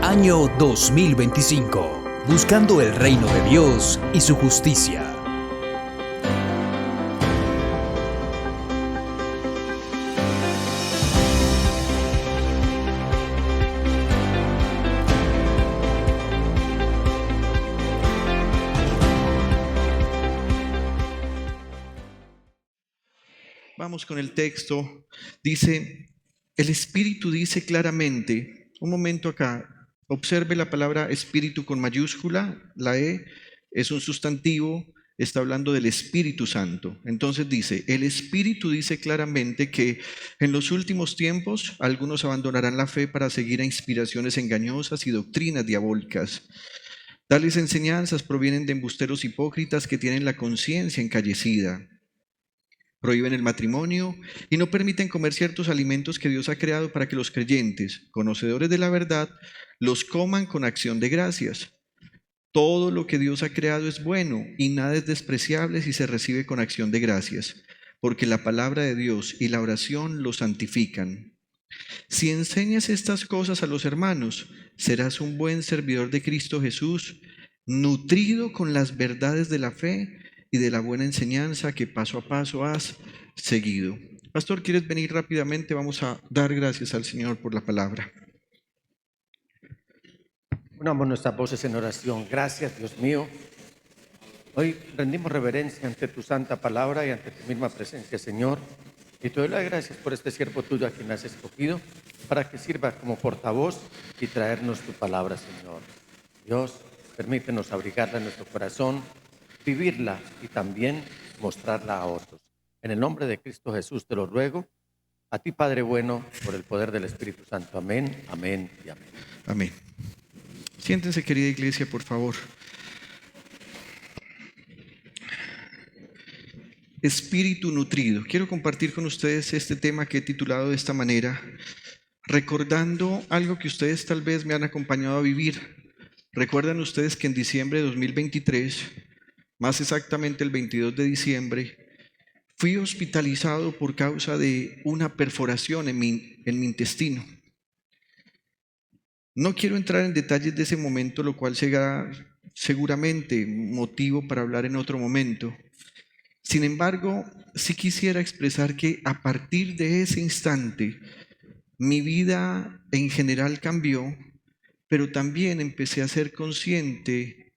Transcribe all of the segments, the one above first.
Año 2025. Buscando el reino de Dios y su justicia. Vamos con el texto. Dice, el Espíritu dice claramente, un momento acá, observe la palabra Espíritu con mayúscula, la E es un sustantivo, está hablando del Espíritu Santo. Entonces dice, el Espíritu dice claramente que en los últimos tiempos algunos abandonarán la fe para seguir a inspiraciones engañosas y doctrinas diabólicas. Tales enseñanzas provienen de embusteros hipócritas que tienen la conciencia encallecida. Prohíben el matrimonio y no permiten comer ciertos alimentos que Dios ha creado para que los creyentes, conocedores de la verdad, los coman con acción de gracias. Todo lo que Dios ha creado es bueno y nada es despreciable si se recibe con acción de gracias, porque la palabra de Dios y la oración lo santifican. Si enseñas estas cosas a los hermanos, serás un buen servidor de Cristo Jesús, nutrido con las verdades de la fe y de la buena enseñanza que paso a paso has seguido. Pastor, ¿quieres venir rápidamente? Vamos a dar gracias al Señor por la palabra. Unamos nuestras voces en oración. Gracias, Dios mío. Hoy rendimos reverencia ante tu santa palabra y ante tu misma presencia, Señor. Y te doy las gracias por este siervo tuyo a quien has escogido para que sirva como portavoz y traernos tu palabra, Señor. Dios, permítenos abrigarla en nuestro corazón, vivirla y también mostrarla a otros. En el nombre de Cristo Jesús te lo ruego, a ti, Padre bueno, por el poder del Espíritu Santo. Amén, amén y amén. Amén. Siéntense, querida iglesia, por favor. Espíritu nutrido. Quiero compartir con ustedes este tema que he titulado de esta manera, recordando algo que ustedes tal vez me han acompañado a vivir. Recuerdan ustedes que en diciembre de 2023, más exactamente el 22 de diciembre, fui hospitalizado por causa de una perforación en mi intestino. No quiero entrar en detalles de ese momento, lo cual será seguramente motivo para hablar en otro momento. Sin embargo, sí quisiera expresar que a partir de ese instante, mi vida en general cambió, pero también empecé a ser consciente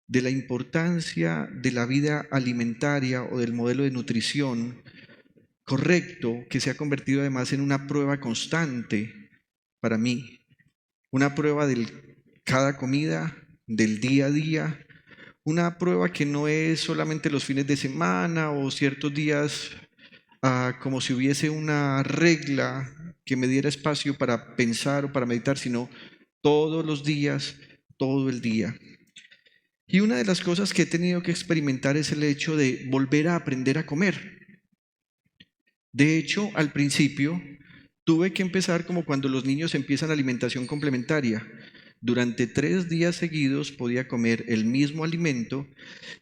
de la importancia de la vida alimentaria o del modelo de nutrición correcto, que se ha convertido además en una prueba constante para mí. Una prueba de cada comida, del día a día, una prueba que no es solamente los fines de semana o ciertos días, como si hubiese una regla que me diera espacio para pensar o para meditar, sino todos los días, todo el día. Y una de las cosas que he tenido que experimentar es el hecho de volver a aprender a comer. De hecho, al principio tuve que empezar como cuando los niños empiezan alimentación complementaria. Durante 3 días seguidos podía comer el mismo alimento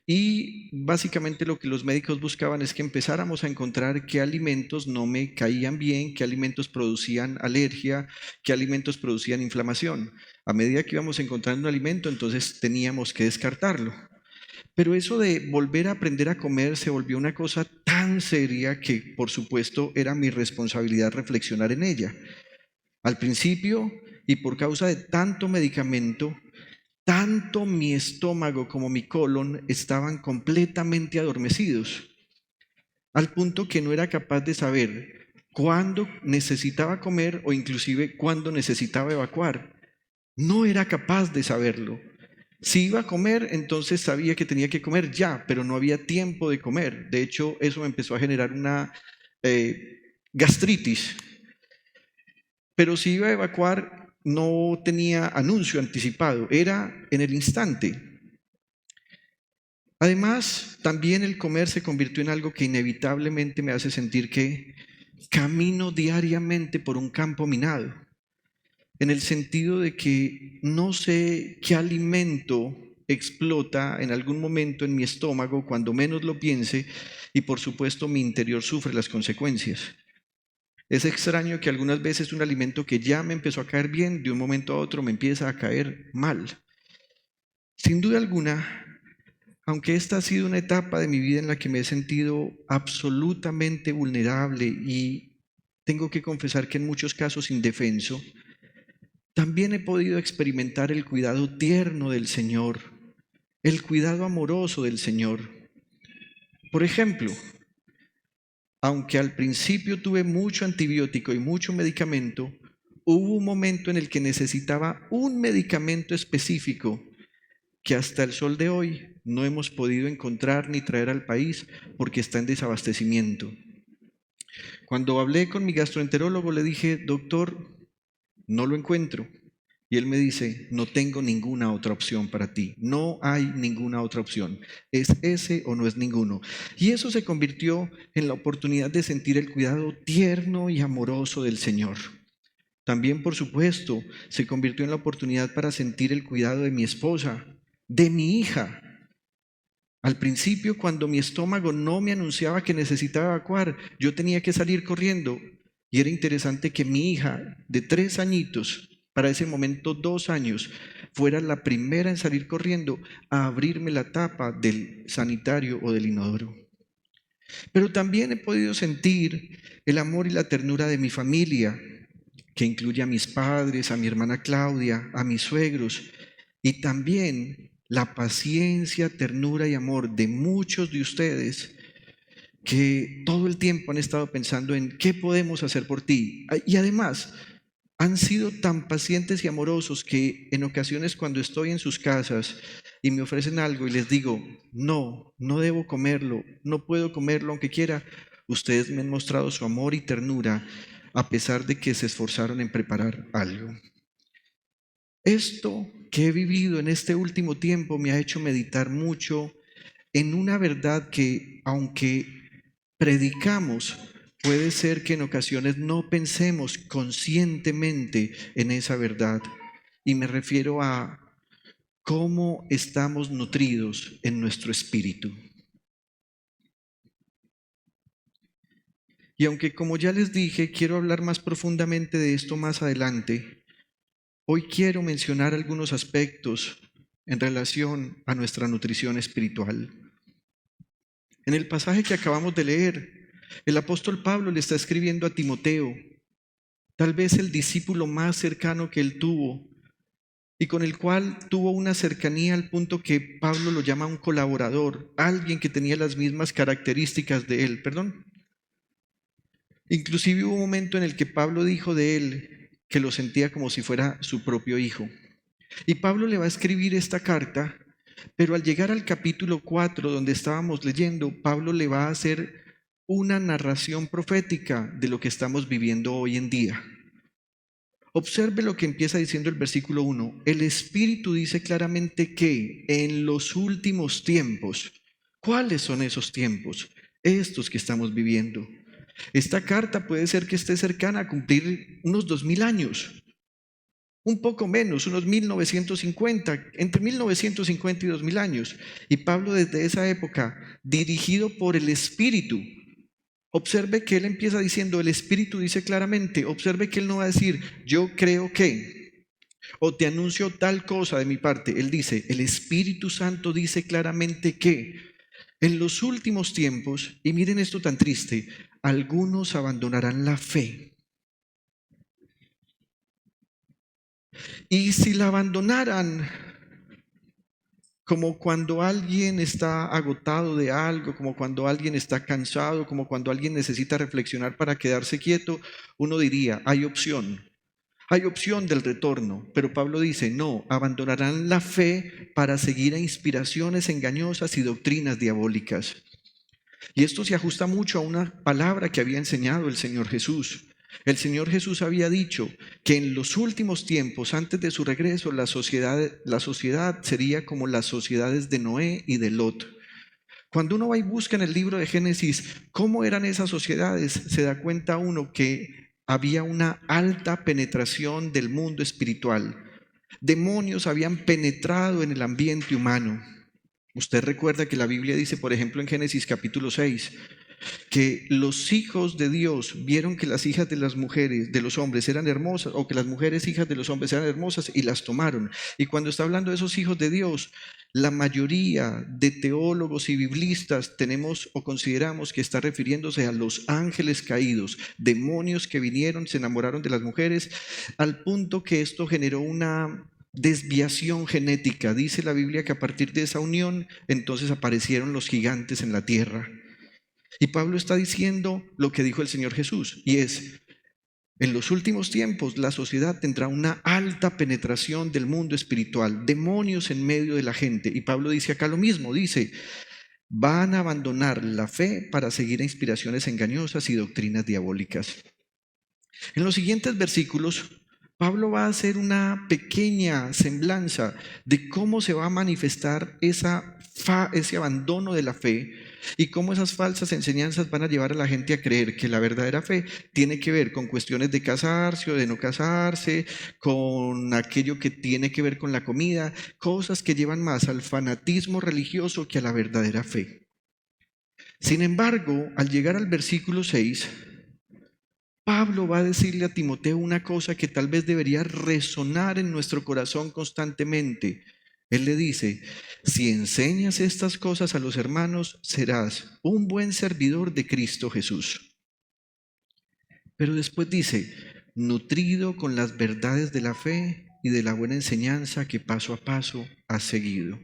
y básicamente lo que los médicos buscaban es que empezáramos a encontrar qué alimentos no me caían bien, qué alimentos producían alergia, qué alimentos producían inflamación. A medida que íbamos encontrando un alimento, entonces teníamos que descartarlo. Pero eso de volver a aprender a comer se volvió una cosa tan seria que, por supuesto, era mi responsabilidad reflexionar en ella. Al principio, y por causa de tanto medicamento, tanto mi estómago como mi colon estaban completamente adormecidos, al punto que no era capaz de saber cuándo necesitaba comer o inclusive cuándo necesitaba evacuar. No era capaz de saberlo. Si iba a comer, entonces sabía que tenía que comer ya, pero no había tiempo de comer. De hecho, eso me empezó a generar una gastritis. Pero si iba a evacuar, no tenía anuncio anticipado, era en el instante. Además, también el comer se convirtió en algo que inevitablemente me hace sentir que camino diariamente por un campo minado, en el sentido de que no sé qué alimento explota en algún momento en mi estómago cuando menos lo piense y por supuesto mi interior sufre las consecuencias. Es extraño que algunas veces un alimento que ya me empezó a caer bien, de un momento a otro me empieza a caer mal. Sin duda alguna, aunque esta ha sido una etapa de mi vida en la que me he sentido absolutamente vulnerable y tengo que confesar que en muchos casos indefenso, también he podido experimentar el cuidado tierno del Señor, el cuidado amoroso del Señor. Por ejemplo, aunque al principio tuve mucho antibiótico y mucho medicamento, hubo un momento en el que necesitaba un medicamento específico que hasta el sol de hoy no hemos podido encontrar ni traer al país porque está en desabastecimiento. Cuando hablé con mi gastroenterólogo le dije, doctor, no lo encuentro. Y él me dice, no tengo ninguna otra opción para ti. No hay ninguna otra opción. Es ese o no es ninguno. Y eso se convirtió en la oportunidad de sentir el cuidado tierno y amoroso del Señor. También, por supuesto, se convirtió en la oportunidad para sentir el cuidado de mi esposa, de mi hija. Al principio, cuando mi estómago no me anunciaba que necesitaba evacuar, yo tenía que salir corriendo. Y era interesante que mi hija, de 3 añitos, para ese momento 2 años, fuera la primera en salir corriendo a abrirme la tapa del sanitario o del inodoro. Pero también he podido sentir el amor y la ternura de mi familia, que incluye a mis padres, a mi hermana Claudia, a mis suegros, y también la paciencia, ternura y amor de muchos de ustedes que todo el tiempo han estado pensando en qué podemos hacer por ti. Y además, han sido tan pacientes y amorosos que en ocasiones cuando estoy en sus casas y me ofrecen algo y les digo, no debo comerlo, no puedo comerlo aunque quiera, ustedes me han mostrado su amor y ternura a pesar de que se esforzaron en preparar algo. Esto que he vivido en este último tiempo me ha hecho meditar mucho en una verdad que, aunque predicamos, puede ser que en ocasiones no pensemos conscientemente en esa verdad. Y me refiero a cómo estamos nutridos en nuestro espíritu. Y aunque, como ya les dije, quiero hablar más profundamente de esto más adelante, hoy quiero mencionar algunos aspectos en relación a nuestra nutrición espiritual. En el pasaje que acabamos de leer, el apóstol Pablo le está escribiendo a Timoteo, tal vez el discípulo más cercano que él tuvo y con el cual tuvo una cercanía al punto que Pablo lo llama un colaborador, alguien que tenía las mismas características de él, Inclusive hubo un momento en el que Pablo dijo de él que lo sentía como si fuera su propio hijo. Y Pablo le va a escribir esta carta, pero al llegar al capítulo 4, donde estábamos leyendo, Pablo le va a hacer una narración profética de lo que estamos viviendo hoy en día. Observe lo que empieza diciendo el versículo 1. El Espíritu dice claramente que en los últimos tiempos, ¿cuáles son esos tiempos? Estos que estamos viviendo. Esta carta puede ser que esté cercana a cumplir unos 2000 años. Un poco menos, unos 1950, entre 1950 y 2000 años. Y Pablo desde esa época, dirigido por el Espíritu, observe que él empieza diciendo, el Espíritu dice claramente, observe que él no va a decir, yo creo que, o te anuncio tal cosa de mi parte. Él dice, el Espíritu Santo dice claramente que en los últimos tiempos, y miren esto tan triste, algunos abandonarán la fe. Y si la abandonaran, como cuando alguien está agotado de algo, como cuando alguien está cansado, como cuando alguien necesita reflexionar para quedarse quieto, uno diría, hay opción del retorno. Pero Pablo dice, no, abandonarán la fe para seguir a inspiraciones engañosas y doctrinas diabólicas. Y esto se ajusta mucho a una palabra que había enseñado el Señor Jesús. El Señor Jesús había dicho que en los últimos tiempos, antes de su regreso, la sociedad sería como las sociedades de Noé y de Lot. Cuando uno va y busca en el libro de Génesis cómo eran esas sociedades, se da cuenta uno que había una alta penetración del mundo espiritual. Demonios habían penetrado en el ambiente humano. Usted recuerda que la Biblia dice, por ejemplo, en Génesis capítulo 6, que los hijos de Dios vieron que las hijas de las mujeres, de los hombres eran hermosas, o que las mujeres hijas de los hombres eran hermosas y las tomaron. Y cuando está hablando de esos hijos de Dios, la mayoría de teólogos y biblistas tenemos o consideramos que está refiriéndose a los ángeles caídos, demonios que vinieron, se enamoraron de las mujeres, al punto que esto generó una desviación genética. Dice la Biblia que a partir de esa unión, entonces aparecieron los gigantes en la tierra. Y Pablo está diciendo lo que dijo el Señor Jesús, y es: en los últimos tiempos la sociedad tendrá una alta penetración del mundo espiritual, demonios en medio de la gente. Y Pablo dice acá lo mismo, dice: van a abandonar la fe para seguir a inspiraciones engañosas y doctrinas diabólicas. En los siguientes versículos, Pablo va a hacer una pequeña semblanza de cómo se va a manifestar ese abandono de la fe y cómo esas falsas enseñanzas van a llevar a la gente a creer que la verdadera fe tiene que ver con cuestiones de casarse o de no casarse, con aquello que tiene que ver con la comida, cosas que llevan más al fanatismo religioso que a la verdadera fe. Sin embargo, al llegar al versículo 6, Pablo va a decirle a Timoteo una cosa que tal vez debería resonar en nuestro corazón constantemente. Él le dice: si enseñas estas cosas a los hermanos, serás un buen servidor de Cristo Jesús. Pero después dice: nutrido con las verdades de la fe y de la buena enseñanza que paso a paso has seguido.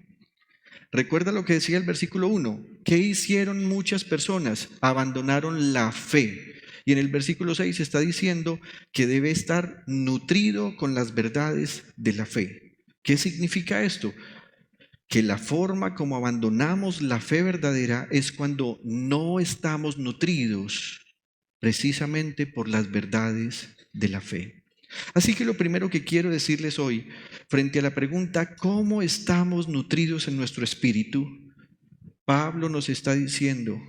Recuerda lo que decía el versículo 1. ¿Qué hicieron muchas personas? Abandonaron la fe. Y en el versículo 6 está diciendo que debe estar nutrido con las verdades de la fe. ¿Qué significa esto? Que la forma como abandonamos la fe verdadera es cuando no estamos nutridos precisamente por las verdades de la fe. Así que lo primero que quiero decirles hoy, frente a la pregunta ¿cómo estamos nutridos en nuestro espíritu?, Pablo nos está diciendo: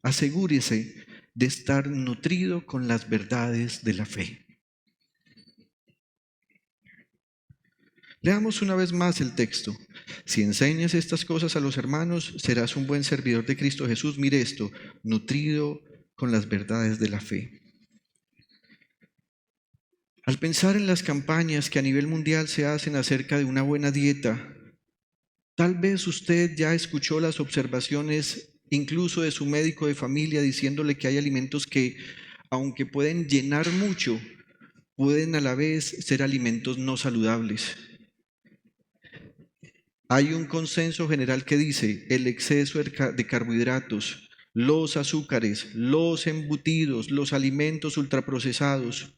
asegúrese de estar nutrido con las verdades de la fe. Leamos una vez más el texto. Si enseñas estas cosas a los hermanos, serás un buen servidor de Cristo Jesús. Mire esto: nutrido con las verdades de la fe. Al pensar en las campañas que a nivel mundial se hacen acerca de una buena dieta, tal vez usted ya escuchó las observaciones incluso de su médico de familia diciéndole que hay alimentos que, aunque pueden llenar mucho, pueden a la vez ser alimentos no saludables. Hay un consenso general que dice: el exceso de carbohidratos, los azúcares, los embutidos, los alimentos ultraprocesados,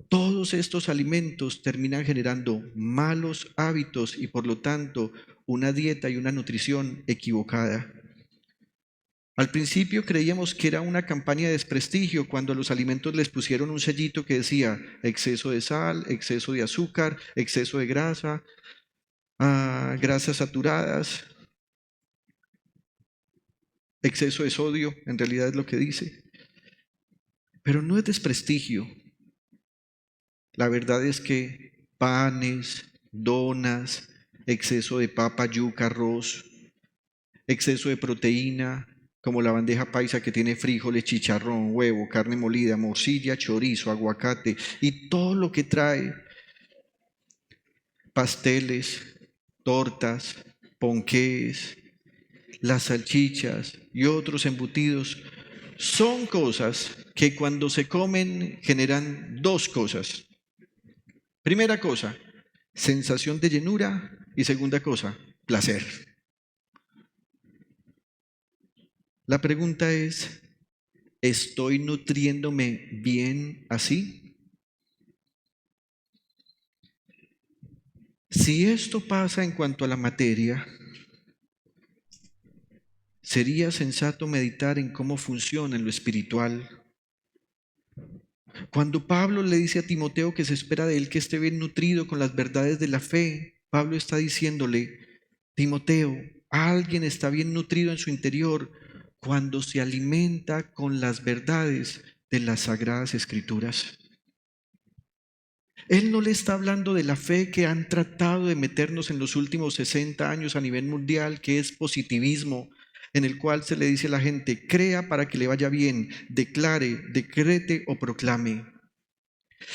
todos estos alimentos terminan generando malos hábitos y por lo tanto una dieta y una nutrición equivocada. Al principio creíamos que era una campaña de desprestigio cuando a los alimentos les pusieron un sellito que decía exceso de sal, exceso de azúcar, exceso de grasa, grasas saturadas, exceso de sodio, en realidad es lo que dice. Pero no es desprestigio. La verdad es que panes, donas, exceso de papa, yuca, arroz, exceso de proteína, como la bandeja paisa que tiene frijoles, chicharrón, huevo, carne molida, morcilla, chorizo, aguacate y todo lo que trae, pasteles, tortas, ponqués, las salchichas y otros embutidos, son cosas que cuando se comen generan dos cosas. Primera cosa, sensación de llenura, y segunda cosa, placer. La pregunta es: ¿estoy nutriéndome bien así? Si esto pasa en cuanto a la materia, sería sensato meditar en cómo funciona en lo espiritual. Cuando Pablo le dice a Timoteo que se espera de él que esté bien nutrido con las verdades de la fe, Pablo está diciéndole: Timoteo, alguien está bien nutrido en su interior cuando se alimenta con las verdades de las Sagradas Escrituras. Él no le está hablando de la fe que han tratado de meternos en los últimos 60 años a nivel mundial, que es positivismo, en el cual se le dice a la gente: crea para que le vaya bien, declare, decrete o proclame.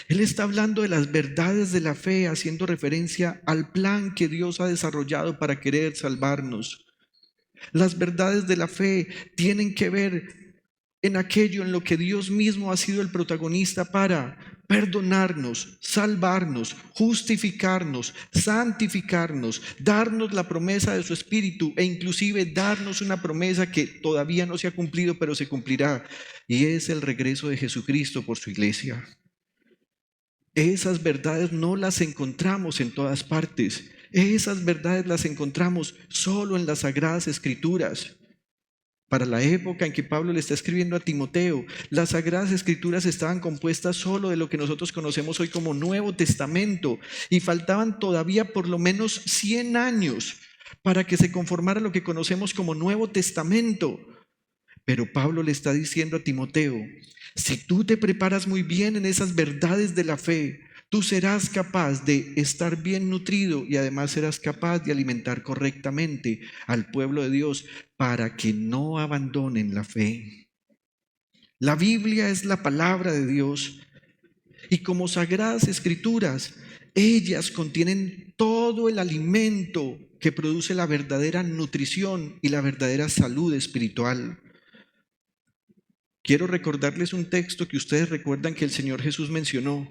Él está hablando de las verdades de la fe, haciendo referencia al plan que Dios ha desarrollado para querer salvarnos. Las verdades de la fe tienen que ver en aquello en lo que Dios mismo ha sido el protagonista para perdonarnos, salvarnos, justificarnos, santificarnos, darnos la promesa de su Espíritu e inclusive darnos una promesa que todavía no se ha cumplido, pero se cumplirá, y es el regreso de Jesucristo por su iglesia. Esas verdades no las encontramos en todas partes. Esas verdades las encontramos solo en las Sagradas Escrituras. Para la época en que Pablo le está escribiendo a Timoteo, las Sagradas Escrituras estaban compuestas solo de lo que nosotros conocemos hoy como Nuevo Testamento, y faltaban todavía por lo menos 100 años para que se conformara lo que conocemos como Nuevo Testamento. Pero Pablo le está diciendo a Timoteo: si tú te preparas muy bien en esas verdades de la fe, tú serás capaz de estar bien nutrido y además serás capaz de alimentar correctamente al pueblo de Dios para que no abandonen la fe. La Biblia es la palabra de Dios, y como Sagradas Escrituras, ellas contienen todo el alimento que produce la verdadera nutrición y la verdadera salud espiritual. Quiero recordarles un texto que ustedes recuerdan que el Señor Jesús mencionó,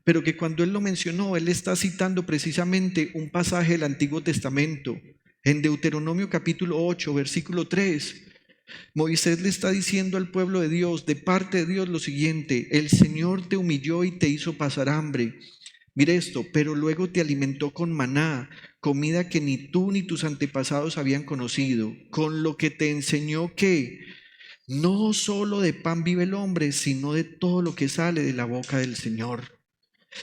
pero que cuando Él lo mencionó, Él está citando precisamente un pasaje del Antiguo Testamento. En Deuteronomio capítulo 8, versículo 3, Moisés le está diciendo al pueblo de Dios, de parte de Dios, lo siguiente: el Señor te humilló y te hizo pasar hambre. Mire esto: pero luego te alimentó con maná, comida que ni tú ni tus antepasados habían conocido, con lo que te enseñó que no solo de pan vive el hombre, sino de todo lo que sale de la boca del Señor.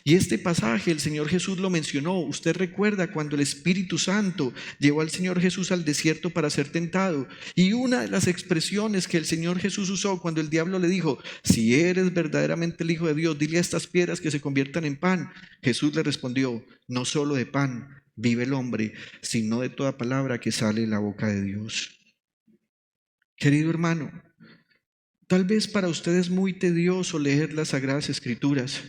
Y este pasaje el Señor Jesús lo mencionó. Usted recuerda cuando el Espíritu Santo llevó al Señor Jesús al desierto para ser tentado, y una de las expresiones que el Señor Jesús usó cuando el diablo le dijo: si eres verdaderamente el Hijo de Dios, dile a estas piedras que se conviertan en pan. Jesús le respondió: no solo de pan vive el hombre, sino de toda palabra que sale de la boca de Dios. Querido hermano, tal vez para usted es muy tedioso leer las Sagradas Escrituras.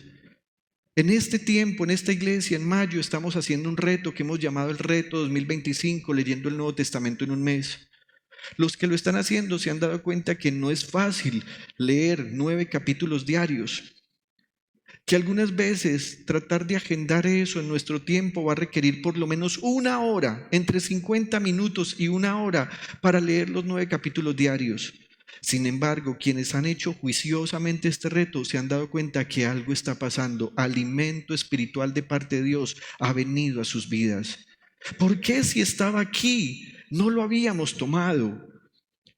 En este tiempo, en esta iglesia, en mayo, estamos haciendo un reto que hemos llamado el Reto 2025, leyendo el Nuevo Testamento en un mes. Los que lo están haciendo se han dado cuenta que no es fácil leer 9 capítulos diarios, que algunas veces tratar de agendar eso en nuestro tiempo va a requerir por lo menos 1 hora, entre 50 minutos y 1 hora, para leer los 9 capítulos diarios. Sin embargo, quienes han hecho juiciosamente este reto se han dado cuenta que algo está pasando. Alimento espiritual de parte de Dios ha venido a sus vidas. ¿Por qué, si estaba aquí, no lo habíamos tomado?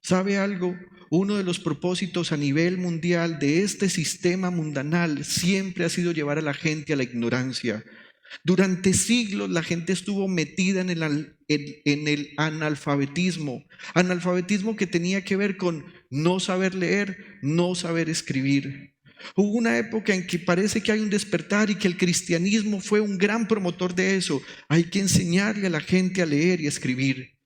¿Sabe algo? Uno de los propósitos a nivel mundial de este sistema mundanal siempre ha sido llevar a la gente a la ignorancia. Durante siglos la gente estuvo metida en el analfabetismo que tenía que ver con no saber leer, no saber escribir. Hubo una época en que parece que hay un despertar y que el cristianismo fue un gran promotor de eso. Hay que enseñarle a la gente a leer y a escribir.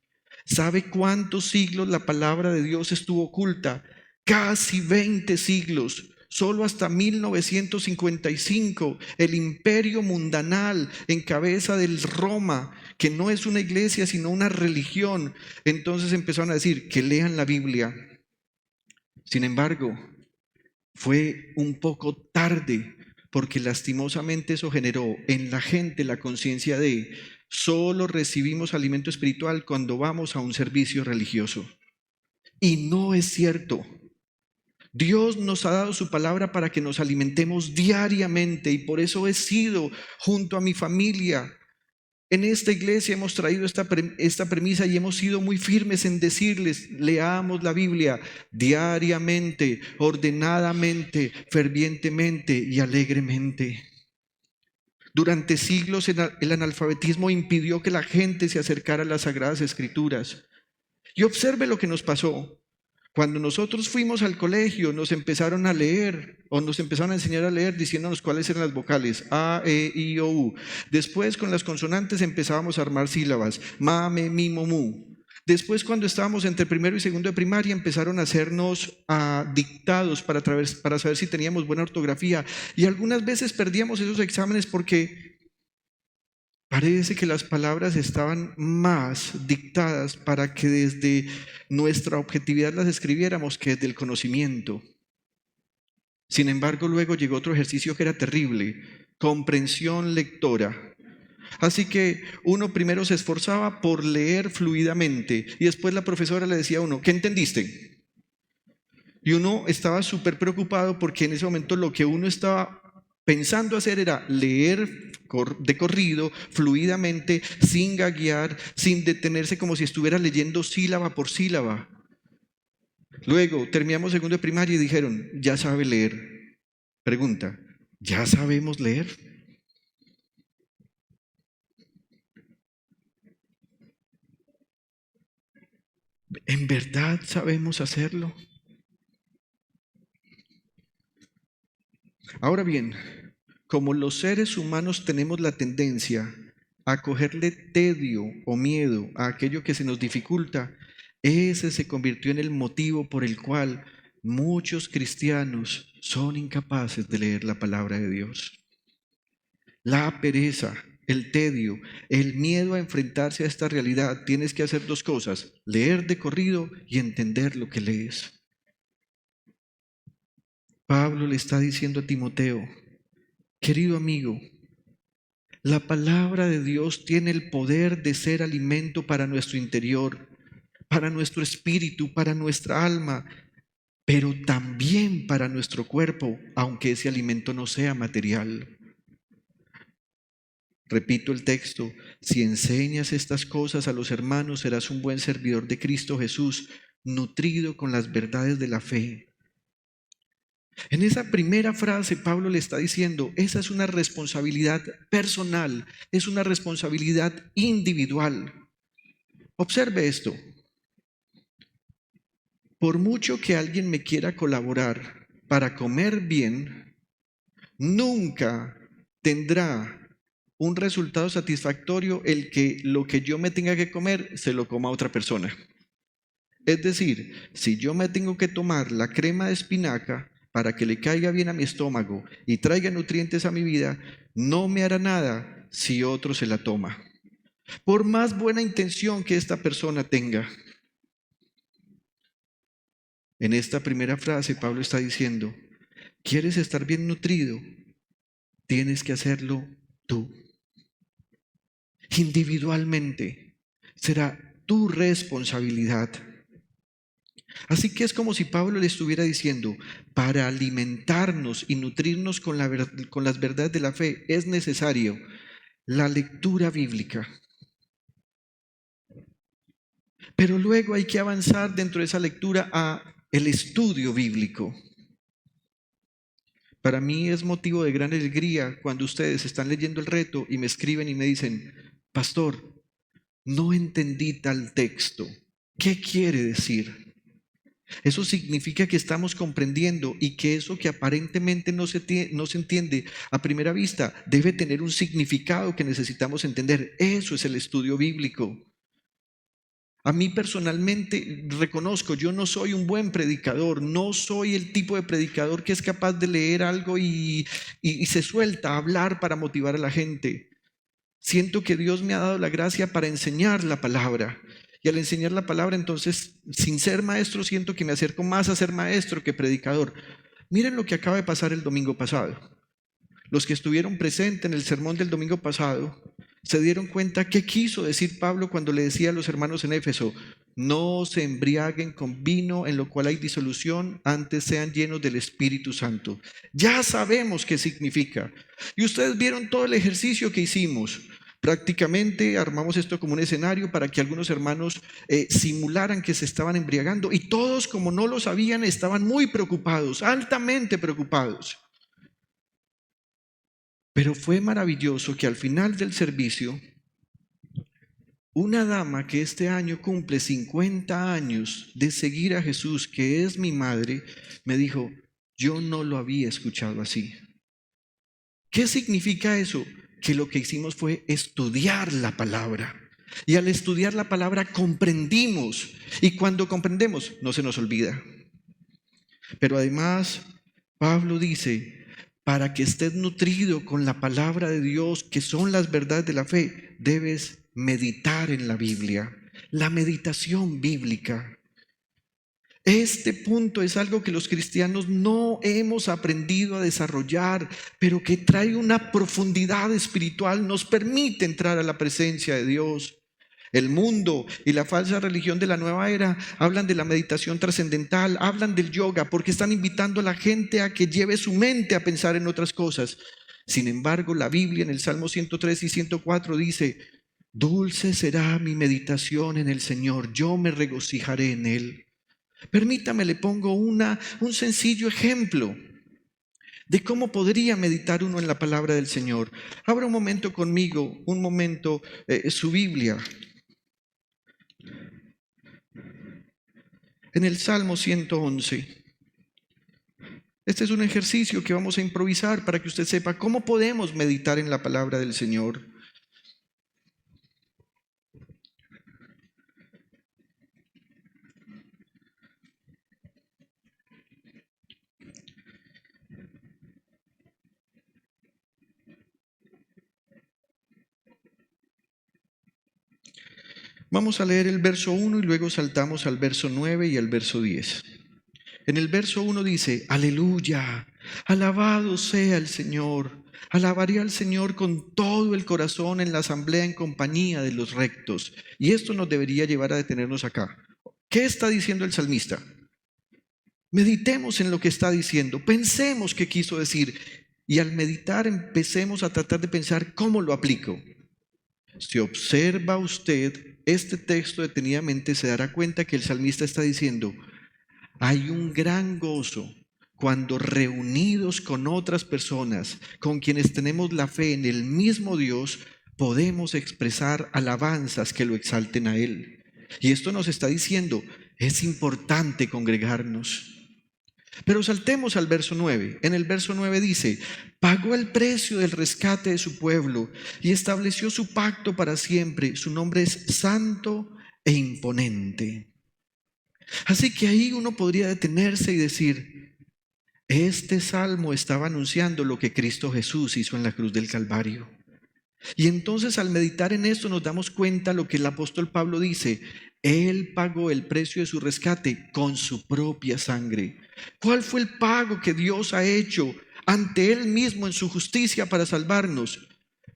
¿Sabe cuántos siglos la palabra de Dios estuvo oculta? Casi 20 siglos. Solo hasta 1955 el imperio mundanal en cabeza del Roma, que no es una iglesia sino una religión, entonces empezaron a decir que lean la Biblia. Sin embargo, fue un poco tarde, porque lastimosamente eso generó en la gente la conciencia de: solo recibimos alimento espiritual cuando vamos a un servicio religioso. Y no es cierto. Dios nos ha dado su palabra para que nos alimentemos diariamente, y por eso he sido, junto a mi familia, en esta iglesia hemos traído esta premisa y hemos sido muy firmes en decirles: leamos la Biblia diariamente, ordenadamente, fervientemente y alegremente. Durante siglos el analfabetismo impidió que la gente se acercara a las Sagradas Escrituras. Y observe lo que nos pasó. Cuando nosotros fuimos al colegio, nos empezaron a leer, o nos empezaron a enseñar a leer diciéndonos cuáles eran las vocales: A, E, I, O, U. Después, con las consonantes empezábamos a armar sílabas: ma, me, mi, mo, mu. Después, cuando estábamos entre primero y segundo de primaria, empezaron a hacernos dictados para saber si teníamos buena ortografía. Y algunas veces perdíamos esos exámenes porque parece que las palabras estaban más dictadas para que desde nuestra objetividad las escribiéramos que desde el conocimiento. Sin embargo, luego llegó otro ejercicio que era terrible: comprensión lectora. Así que uno primero se esforzaba por leer fluidamente y después la profesora le decía a uno: ¿qué entendiste? Y uno estaba súper preocupado porque en ese momento lo que uno estaba pensando hacer era leer de corrido, fluidamente, sin gaguear, sin detenerse, como si estuviera leyendo sílaba por sílaba. Luego terminamos segundo de primaria y dijeron: ¿ya sabe leer? Pregunta: ¿ya sabemos leer? ¿En verdad sabemos hacerlo? Ahora bien, como los seres humanos tenemos la tendencia a cogerle tedio o miedo a aquello que se nos dificulta, ese se convirtió en el motivo por el cual muchos cristianos son incapaces de leer la palabra de Dios. La pereza, el tedio, el miedo a enfrentarse a esta realidad. Tienes que hacer dos cosas: leer de corrido y entender lo que lees. Pablo le está diciendo a Timoteo: querido amigo, la palabra de Dios tiene el poder de ser alimento para nuestro interior, para nuestro espíritu, para nuestra alma, pero también para nuestro cuerpo, aunque ese alimento no sea material. Repito el texto: si enseñas estas cosas a los hermanos, serás un buen servidor de Cristo Jesús, nutrido con las verdades de la fe. En esa primera frase, Pablo le está diciendo: esa es una responsabilidad personal, es una responsabilidad individual. Observe esto: por mucho que alguien me quiera colaborar para comer bien, nunca tendrá un resultado satisfactorio el que lo que yo me tenga que comer se lo coma a otra persona. Es decir, si yo me tengo que tomar la crema de espinaca para que le caiga bien a mi estómago y traiga nutrientes a mi vida, no me hará nada si otro se la toma, por más buena intención que esta persona tenga. En esta primera frase, Pablo está diciendo: ¿quieres estar bien nutrido? Tienes que hacerlo tú. Individualmente. Será tu responsabilidad. Así que es como si Pablo le estuviera diciendo: para alimentarnos y nutrirnos con las verdades de la fe es necesario la lectura bíblica. Pero luego hay que avanzar dentro de esa lectura a el estudio bíblico. Para mí es motivo de gran alegría cuando ustedes están leyendo el reto y me escriben y me dicen: pastor, no entendí tal texto. ¿Qué quiere decir? Eso significa que estamos comprendiendo y que eso que aparentemente no se entiende a primera vista debe tener un significado que necesitamos entender. Eso es el estudio bíblico. A mí personalmente reconozco, yo no soy un buen predicador, no soy el tipo de predicador que es capaz de leer algo y se suelta a hablar para motivar a la gente. Siento que Dios me ha dado la gracia para enseñar la palabra. Y al enseñar la palabra, entonces, sin ser maestro, siento que me acerco más a ser maestro que predicador. Miren lo que acaba de pasar el domingo pasado. Los que estuvieron presentes en el sermón del domingo pasado se dieron cuenta qué quiso decir Pablo cuando le decía a los hermanos en Éfeso: no se embriaguen con vino en lo cual hay disolución, antes sean llenos del Espíritu Santo. Ya sabemos qué significa. Y ustedes vieron todo el ejercicio que hicimos. Prácticamente armamos esto como un escenario para que algunos hermanos simularan que se estaban embriagando, y todos, como no lo sabían, estaban muy preocupados, altamente preocupados. Pero fue maravilloso que al final del servicio, una dama que este año cumple 50 años de seguir a Jesús, que es mi madre, me dijo: yo no lo había escuchado así. ¿Qué significa eso? Que lo que hicimos fue estudiar la palabra. Y al estudiar la palabra comprendimos. Y cuando comprendemos, no se nos olvida. Pero además, Pablo dice, para que estés nutrido con la palabra de Dios, que son las verdades de la fe, debes meditar en la Biblia. La meditación bíblica. Este punto es algo que los cristianos no hemos aprendido a desarrollar, pero que trae una profundidad espiritual, nos permite entrar a la presencia de Dios. El mundo y la falsa religión de la nueva era hablan de la meditación trascendental, hablan del yoga, porque están invitando a la gente a que lleve su mente a pensar en otras cosas. Sin embargo, la Biblia en el Salmo 103 y 104 dice: dulce será mi meditación en el Señor, yo me regocijaré en Él. Permítame, le pongo un sencillo ejemplo de cómo podría meditar uno en la palabra del Señor. Abra un momento conmigo, su Biblia. En el Salmo 111. Este es un ejercicio que vamos a improvisar para que usted sepa cómo podemos meditar en la palabra del Señor. Vamos a leer el verso 1 y luego saltamos al verso 9 y al verso 10. En el verso 1 dice: aleluya, alabado sea el Señor. Alabaré al Señor con todo el corazón en la asamblea en compañía de los rectos. Y esto nos debería llevar a detenernos acá. ¿Qué está diciendo el salmista? Meditemos en lo que está diciendo, pensemos qué quiso decir y al meditar empecemos a tratar de pensar cómo lo aplico. Si observa usted este texto detenidamente, se dará cuenta que el salmista está diciendo: hay un gran gozo cuando reunidos con otras personas, con quienes tenemos la fe en el mismo Dios, podemos expresar alabanzas que lo exalten a Él. Y esto nos está diciendo, es importante congregarnos. Pero saltemos al verso 9. En el verso 9 dice: pagó el precio del rescate de su pueblo y estableció su pacto para siempre. Su nombre es santo e imponente. Así que ahí uno podría detenerse y decir: este salmo estaba anunciando lo que Cristo Jesús hizo en la cruz del Calvario. Y entonces al meditar en esto nos damos cuenta lo que el apóstol Pablo dice: Él pagó el precio de su rescate con su propia sangre. ¿Cuál fue el pago que Dios ha hecho ante Él mismo en su justicia para salvarnos?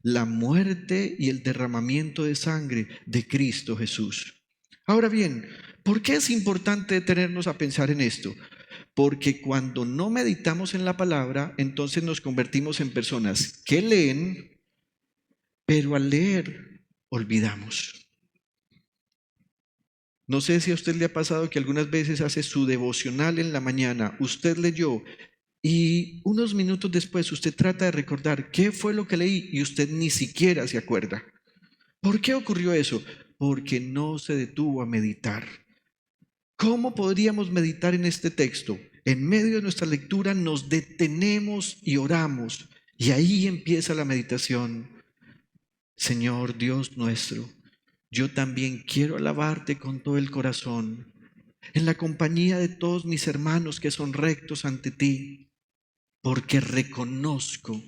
La muerte y el derramamiento de sangre de Cristo Jesús. Ahora bien, ¿por qué es importante detenernos a pensar en esto? Porque cuando no meditamos en la palabra, entonces nos convertimos en personas que leen, pero al leer olvidamos. No sé si a usted le ha pasado que algunas veces hace su devocional en la mañana, usted leyó y unos minutos después usted trata de recordar qué fue lo que leí y usted ni siquiera se acuerda. ¿Por qué ocurrió eso? Porque no se detuvo a meditar. ¿Cómo podríamos meditar en este texto? En medio de nuestra lectura nos detenemos y oramos y ahí empieza la meditación. Señor Dios nuestro, yo también quiero alabarte con todo el corazón, en la compañía de todos mis hermanos que son rectos ante ti, porque reconozco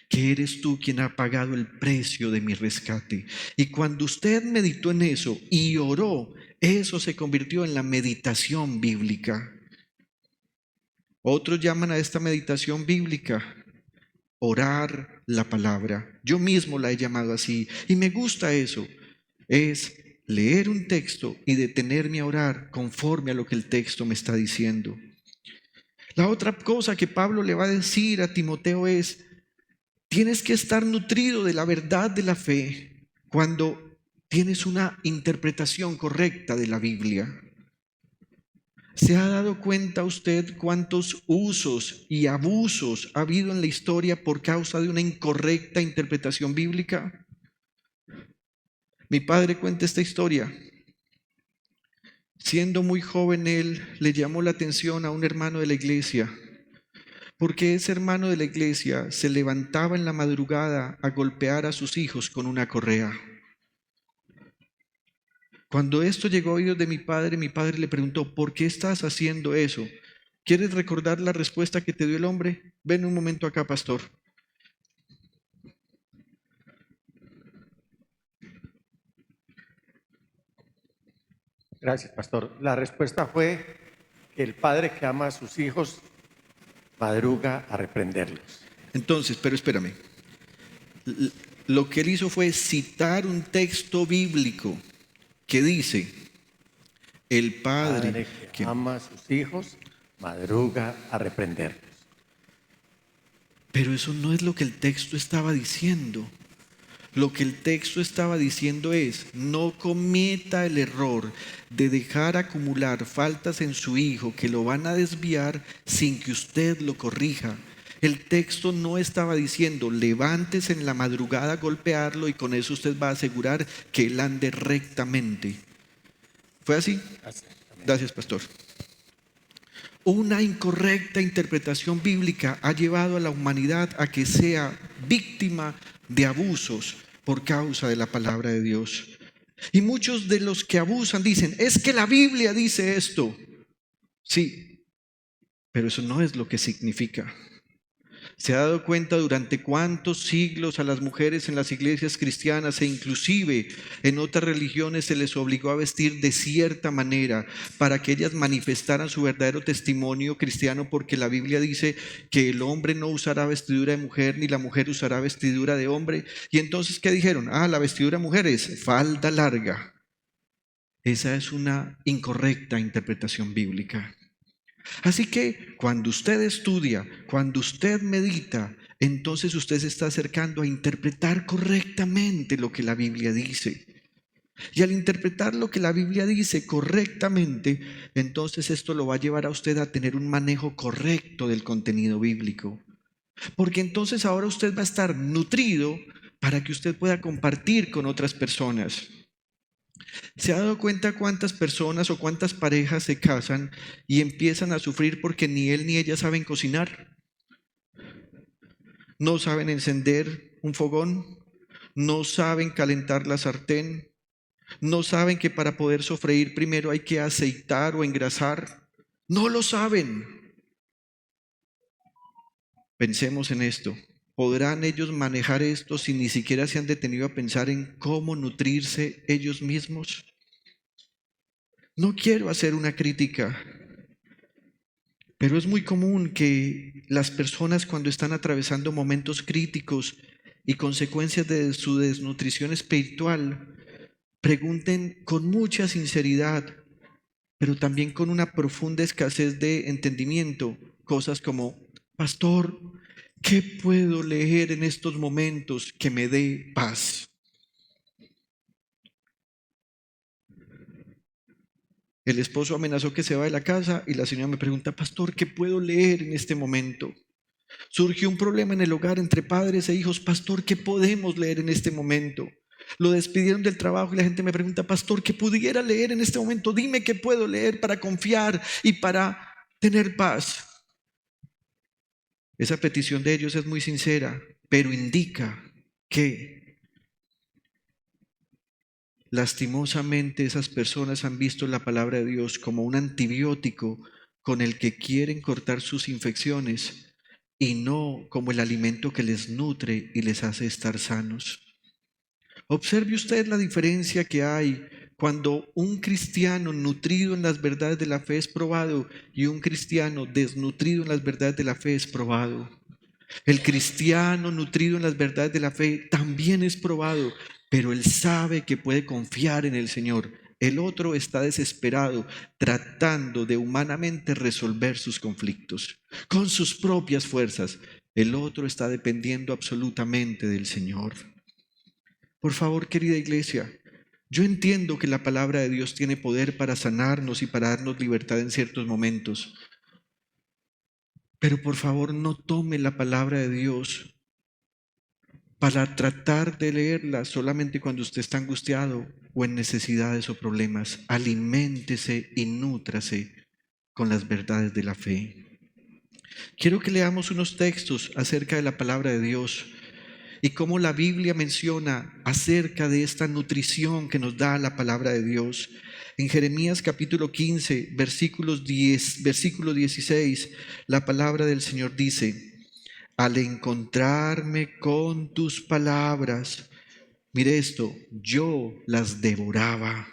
que eres tú quien ha pagado el precio de mi rescate. Y cuando usted meditó en eso y oró, eso se convirtió en la meditación bíblica. Otros llaman a esta meditación bíblica orar la palabra. Yo mismo la he llamado así y me gusta eso. Es leer un texto y detenerme a orar conforme a lo que el texto me está diciendo. La otra cosa que Pablo le va a decir a Timoteo es: tienes que estar nutrido de la verdad de la fe cuando tienes una interpretación correcta de la Biblia. ¿Se ha dado cuenta usted cuántos usos y abusos ha habido en la historia por causa de una incorrecta interpretación bíblica? Mi padre cuenta esta historia. Siendo muy joven, él le llamó la atención a un hermano de la iglesia, porque ese hermano de la iglesia se levantaba en la madrugada a golpear a sus hijos con una correa. Cuando esto llegó a oídos de mi padre le preguntó, ¿por qué estás haciendo eso? ¿Quieres recordar la respuesta que te dio el hombre? Ven un momento acá, pastor. Gracias, pastor. La respuesta fue que el padre que ama a sus hijos madruga a reprenderlos. Entonces, pero espérame. Lo que él hizo fue citar un texto bíblico que dice, el Padre padre que que... ama a sus hijos madruga a reprenderlos. Pero eso no es lo que el texto estaba diciendo. Lo que el texto estaba diciendo es, no cometa el error de dejar acumular faltas en su hijo que lo van a desviar sin que usted lo corrija. El texto no estaba diciendo, levántese en la madrugada a golpearlo y con eso usted va a asegurar que él ande rectamente. ¿Fue así? Gracias, pastor. Una incorrecta interpretación bíblica ha llevado a la humanidad a que sea víctima de abusos por causa de la palabra de Dios. Y muchos de los que abusan dicen, es que la Biblia dice esto. Sí, pero eso no es lo que significa. ¿Se ha dado cuenta durante cuántos siglos a las mujeres en las iglesias cristianas e inclusive en otras religiones se les obligó a vestir de cierta manera para que ellas manifestaran su verdadero testimonio cristiano? Porque la Biblia dice que el hombre no usará vestidura de mujer ni la mujer usará vestidura de hombre. Y entonces, ¿qué dijeron? La vestidura de mujer es falda larga. Esa es una incorrecta interpretación bíblica. Así que cuando usted estudia, cuando usted medita, entonces usted se está acercando a interpretar correctamente lo que la Biblia dice. Y al interpretar lo que la Biblia dice correctamente, entonces esto lo va a llevar a usted a tener un manejo correcto del contenido bíblico. Porque entonces ahora usted va a estar nutrido para que usted pueda compartir con otras personas. ¿Se ha dado cuenta cuántas personas o cuántas parejas se casan y empiezan a sufrir porque ni él ni ella saben cocinar? No saben encender un fogón, no saben calentar la sartén, no saben que para poder sofreír primero hay que aceitar o engrasar. No lo saben. Pensemos en esto. ¿Podrán ellos manejar esto si ni siquiera se han detenido a pensar en cómo nutrirse ellos mismos? No quiero hacer una crítica, pero es muy común que las personas cuando están atravesando momentos críticos y consecuencias de su desnutrición espiritual, pregunten con mucha sinceridad, pero también con una profunda escasez de entendimiento, cosas como, pastor, ¿qué puedo leer en estos momentos que me dé paz? El esposo amenazó que se va de la casa y la señora me pregunta, pastor, ¿qué puedo leer en este momento? Surgió un problema en el hogar entre padres e hijos, pastor, ¿qué podemos leer en este momento? Lo despidieron del trabajo y la gente me pregunta, pastor, ¿qué pudiera leer en este momento? Dime qué puedo leer para confiar y para tener paz. Esa petición de ellos es muy sincera, pero indica que lastimosamente esas personas han visto la palabra de Dios como un antibiótico con el que quieren cortar sus infecciones y no como el alimento que les nutre y les hace estar sanos. Observe usted la diferencia que hay cuando un cristiano nutrido en las verdades de la fe es probado y un cristiano desnutrido en las verdades de la fe es probado. El cristiano nutrido en las verdades de la fe también es probado, pero él sabe que puede confiar en el Señor. El otro está desesperado, tratando de humanamente resolver sus conflictos con sus propias fuerzas. El otro está dependiendo absolutamente del Señor. Por favor, querida iglesia, yo entiendo que la palabra de Dios tiene poder para sanarnos y para darnos libertad en ciertos momentos. Pero por favor, no tome la palabra de Dios para tratar de leerla solamente cuando usted está angustiado o en necesidades o problemas. Aliméntese y nútrase con las verdades de la fe. Quiero que leamos unos textos acerca de la palabra de Dios y cómo la Biblia menciona acerca de esta nutrición que nos da la palabra de Dios. En Jeremías capítulo 15, versículo 16, la palabra del Señor dice: al encontrarme con tus palabras, mire esto, yo las devoraba.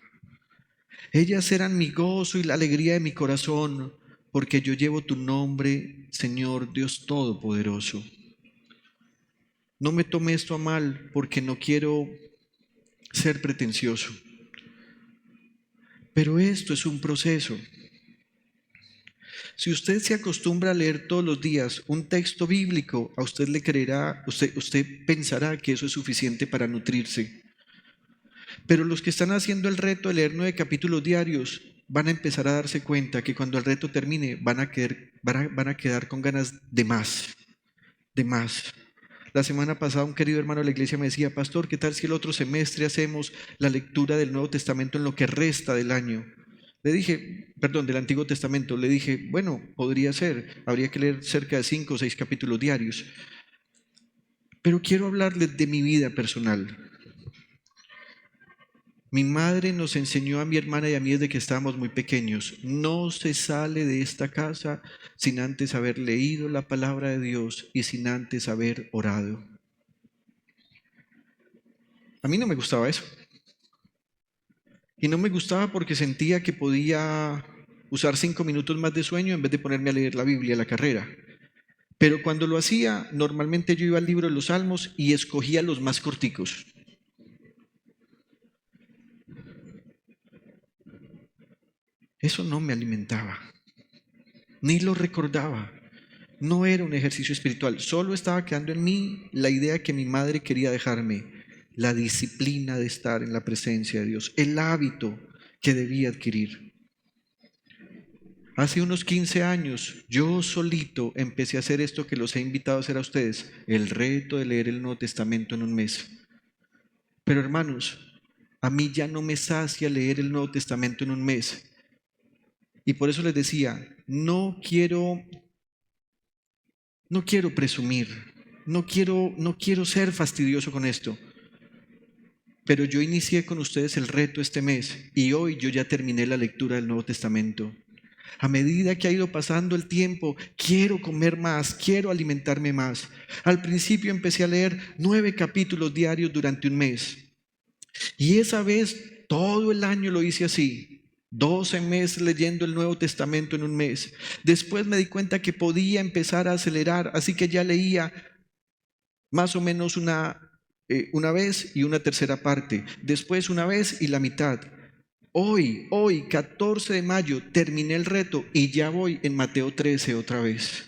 Ellas eran mi gozo y la alegría de mi corazón, porque yo llevo tu nombre, Señor Dios Todopoderoso. No me tome esto a mal, porque no quiero ser pretencioso, pero esto es un proceso. Si usted se acostumbra a leer todos los días un texto bíblico, a usted le creerá, usted pensará que eso es suficiente para nutrirse. Pero los que están haciendo el reto de leer 9 capítulos diarios van a empezar a darse cuenta que cuando el reto termine van a quedar con ganas de más, de más. La semana pasada un querido hermano de la iglesia me decía: pastor, ¿qué tal si el otro semestre hacemos la lectura del Nuevo Testamento en lo que resta del año? Le dije, perdón, del Antiguo Testamento. Le dije, bueno, podría ser, habría que leer cerca de 5 o 6 capítulos diarios. Pero quiero hablarles de mi vida personal. Mi madre nos enseñó a mi hermana y a mí desde que estábamos muy pequeños: no se sale de esta casa sin antes haber leído la palabra de Dios y sin antes haber orado. A mí no me gustaba eso. Y no me gustaba porque sentía que podía usar 5 minutos más de sueño en vez de ponerme a leer la Biblia a la carrera. Pero cuando lo hacía, normalmente yo iba al libro de los Salmos y escogía los más corticos. Eso no me alimentaba, ni lo recordaba. No era un ejercicio espiritual, solo estaba quedando en mí la idea que mi madre quería dejarme: la disciplina de estar en la presencia de Dios, el hábito que debía adquirir. Hace unos 15 años, yo solito empecé a hacer esto que los he invitado a hacer a ustedes: el reto de leer el Nuevo Testamento en un mes. Pero hermanos, a mí ya no me sacia leer el Nuevo Testamento en un mes. Y por eso les decía, no quiero presumir, no quiero ser fastidioso con esto. Pero yo inicié con ustedes el reto este mes y hoy yo ya terminé la lectura del Nuevo Testamento. A medida que ha ido pasando el tiempo, quiero comer más, quiero alimentarme más. Al principio empecé a leer 9 capítulos diarios durante un mes. Y esa vez todo el año lo hice así. 12 meses leyendo el Nuevo Testamento en un mes. Después me di cuenta que podía empezar a acelerar, así que ya leía más o menos una vez y una tercera parte. Después una vez y la mitad. Hoy, 14 de mayo, terminé el reto y ya voy en Mateo 13 otra vez.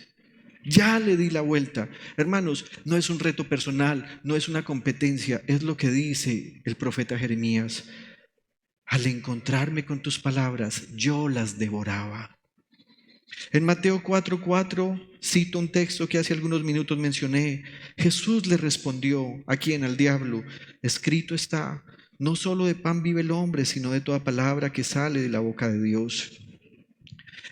Ya le di la vuelta. Hermanos, no es un reto personal, no es una competencia, es lo que dice el profeta Jeremías: al encontrarme con tus palabras, yo las devoraba. En Mateo 4:4 cito un texto que hace algunos minutos mencioné. Jesús le respondió: ¿a quién? Al diablo. Escrito está: no solo de pan vive el hombre, sino de toda palabra que sale de la boca de Dios.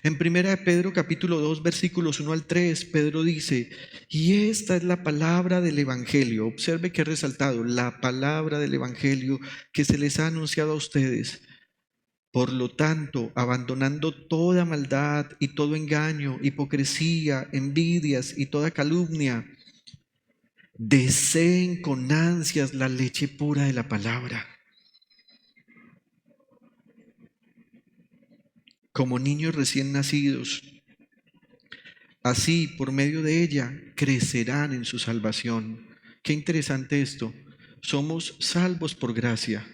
En 1 de Pedro capítulo 2 versículos 1 al 3, Pedro dice: y esta es la palabra del evangelio. Observe que he resaltado: la palabra del evangelio que se les ha anunciado a ustedes. Por lo tanto, abandonando toda maldad y todo engaño, hipocresía, envidias y toda calumnia, deseen con ansias la leche pura de la palabra. Como niños recién nacidos, así por medio de ella crecerán en su salvación. Qué interesante esto. Somos salvos por gracia,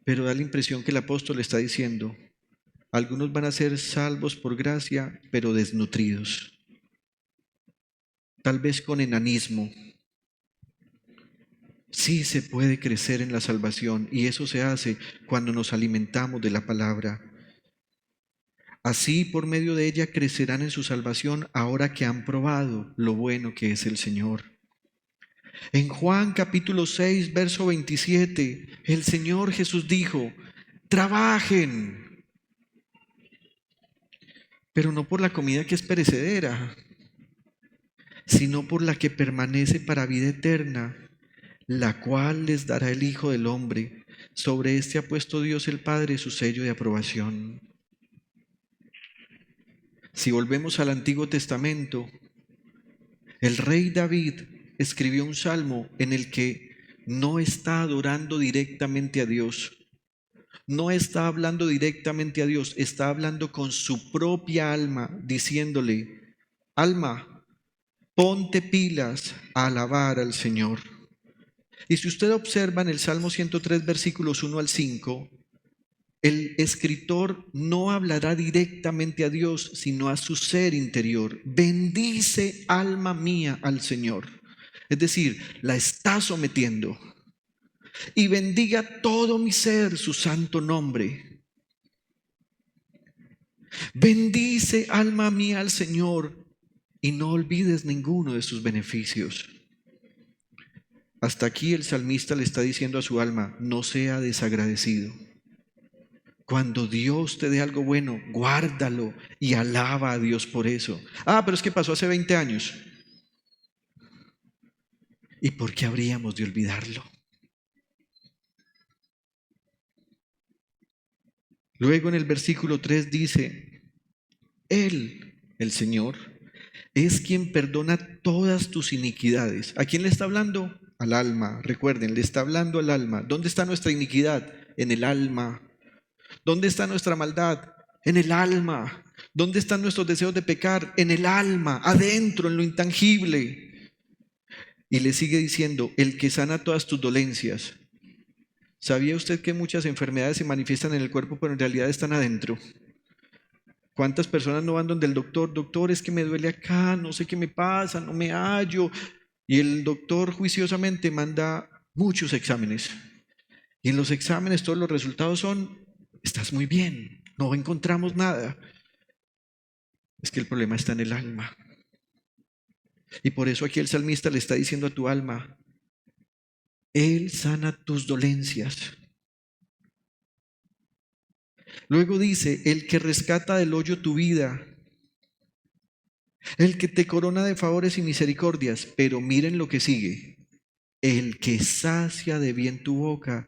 pero da la impresión que el apóstol está diciendo: algunos van a ser salvos por gracia, pero desnutridos, tal vez con enanismo. Sí se puede crecer en la salvación y eso se hace cuando nos alimentamos de la palabra. Así por medio de ella crecerán en su salvación ahora que han probado lo bueno que es el Señor. En Juan capítulo 6, verso 27, el Señor Jesús dijo: trabajen, pero no por la comida que es perecedera, sino por la que permanece para vida eterna, la cual les dará el Hijo del Hombre. Sobre este ha puesto Dios el Padre su sello de aprobación. Si volvemos al Antiguo Testamento, el rey David escribió un salmo en el que no está adorando directamente a Dios, no está hablando directamente a Dios, está hablando con su propia alma, diciéndole: alma, ponte pilas a alabar al Señor. Y si usted observa en el Salmo 103, versículos 1 al 5, el escritor no hablará directamente a Dios, sino a su ser interior. Bendice, alma mía, al Señor. Es decir, la está sometiendo. Y bendiga todo mi ser su santo nombre. Bendice, alma mía, al Señor, y no olvides ninguno de sus beneficios. Hasta aquí el salmista le está diciendo a su alma: no sea desagradecido. Cuando Dios te dé algo bueno, guárdalo y alaba a Dios por eso. Pero es que pasó hace 20 años. ¿Y por qué habríamos de olvidarlo? Luego en el versículo 3 dice: Él, el Señor, es quien perdona todas tus iniquidades. ¿A quién le está hablando? Al alma. Recuerden, le está hablando al alma. ¿Dónde está nuestra iniquidad? En el alma. ¿Dónde está nuestra maldad? En el alma. ¿Dónde están nuestros deseos de pecar? En el alma, adentro, en lo intangible. Y le sigue diciendo: el que sana todas tus dolencias. ¿Sabía usted que muchas enfermedades se manifiestan en el cuerpo, pero en realidad están adentro? ¿Cuántas personas no van donde el doctor? Doctor, es que me duele acá, no sé qué me pasa, no me hallo. Y el doctor juiciosamente manda muchos exámenes. Y en los exámenes todos los resultados son: estás muy bien, no encontramos nada. Es que el problema está en el alma. Y por eso aquí el salmista le está diciendo a tu alma: Él sana tus dolencias. Luego dice: el que rescata del hoyo tu vida, el que te corona de favores y misericordias. Pero miren lo que sigue: el que sacia de bien tu boca,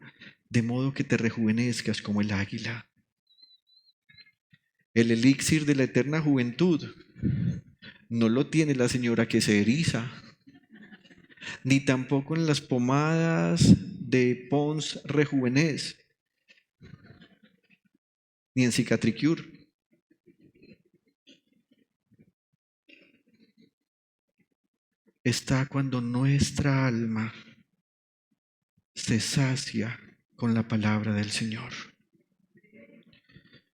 de modo que te rejuvenezcas como el águila. El elixir de la eterna juventud no lo tiene la señora que se eriza, ni tampoco en las pomadas de Pons Rejuvenez, ni en Cicatricure. Está cuando nuestra alma se sacia con la palabra del Señor.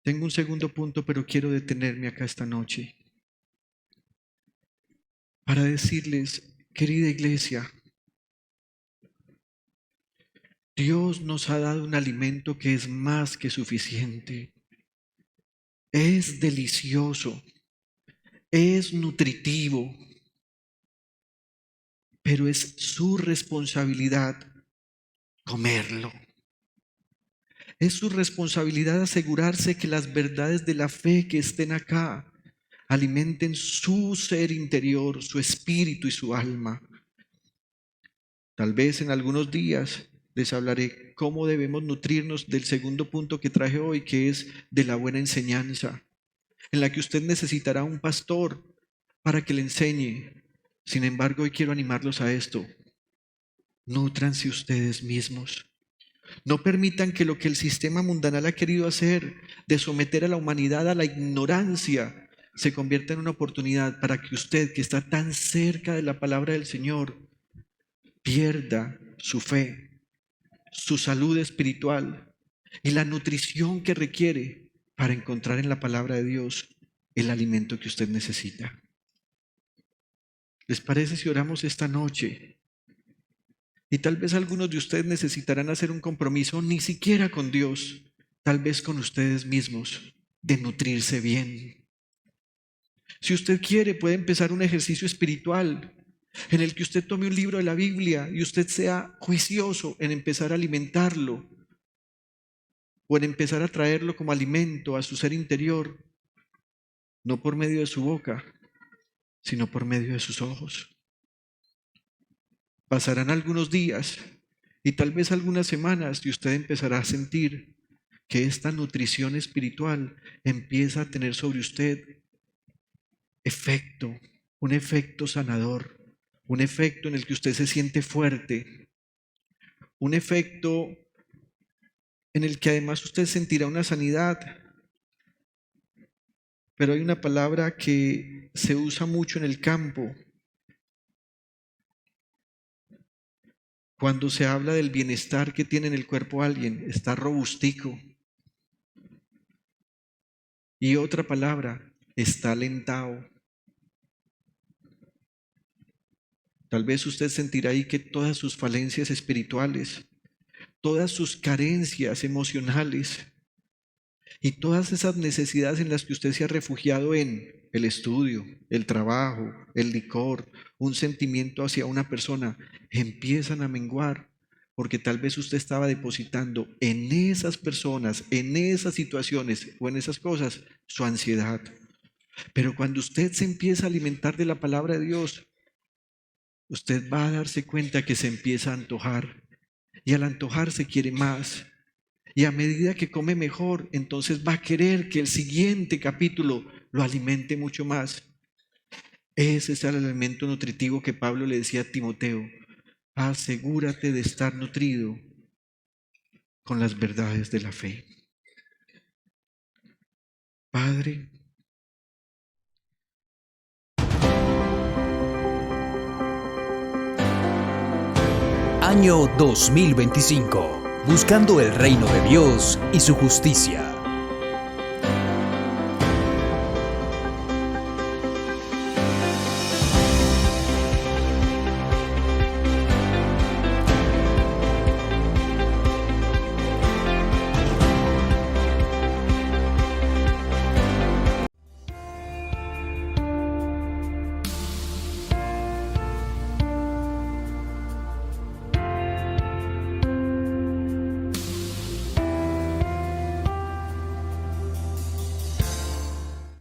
Tengo un segundo punto, pero quiero detenerme acá esta noche para decirles: querida iglesia, Dios nos ha dado un alimento que es más que suficiente. Es delicioso, es nutritivo, pero es su responsabilidad comerlo. Es su responsabilidad asegurarse que las verdades de la fe que estén acá alimenten su ser interior, su espíritu y su alma. Tal vez en algunos días les hablaré cómo debemos nutrirnos del segundo punto que traje hoy, que es de la buena enseñanza, en la que usted necesitará un pastor para que le enseñe. Sin embargo, hoy quiero animarlos a esto: nútranse ustedes mismos. No permitan que lo que el sistema mundanal ha querido hacer, de someter a la humanidad a la ignorancia, se convierta en una oportunidad para que usted, que está tan cerca de la palabra del Señor, pierda su fe, su salud espiritual y la nutrición que requiere para encontrar en la palabra de Dios el alimento que usted necesita. ¿Les parece si oramos esta noche? Y tal vez algunos de ustedes necesitarán hacer un compromiso, ni siquiera con Dios, tal vez con ustedes mismos, de nutrirse bien. Si usted quiere, puede empezar un ejercicio espiritual en el que usted tome un libro de la Biblia y usted sea juicioso en empezar a alimentarlo o en empezar a traerlo como alimento a su ser interior, no por medio de su boca, sino por medio de sus ojos. Pasarán algunos días y tal vez algunas semanas y usted empezará a sentir que esta nutrición espiritual empieza a tener sobre usted efecto, un efecto sanador, un efecto en el que usted se siente fuerte, un efecto en el que además usted sentirá una sanidad. Pero hay una palabra que se usa mucho en el campo cuando se habla del bienestar que tiene en el cuerpo alguien, está robustico. Y otra palabra, está alentado. Tal vez usted sentirá ahí que todas sus falencias espirituales, todas sus carencias emocionales y todas esas necesidades en las que usted se ha refugiado en el estudio, el trabajo, el licor, un sentimiento hacia una persona, empiezan a menguar, porque tal vez usted estaba depositando en esas personas, en esas situaciones o en esas cosas, su ansiedad. Pero cuando usted se empieza a alimentar de la palabra de Dios, usted va a darse cuenta que se empieza a antojar, y al antojarse quiere más. Y a medida que come mejor, entonces va a querer que el siguiente capítulo lo alimente mucho más. Ese es el alimento nutritivo que Pablo le decía a Timoteo. Asegúrate de estar nutrido con las verdades de la fe. Padre, Año 2025. Buscando el reino de Dios y su justicia.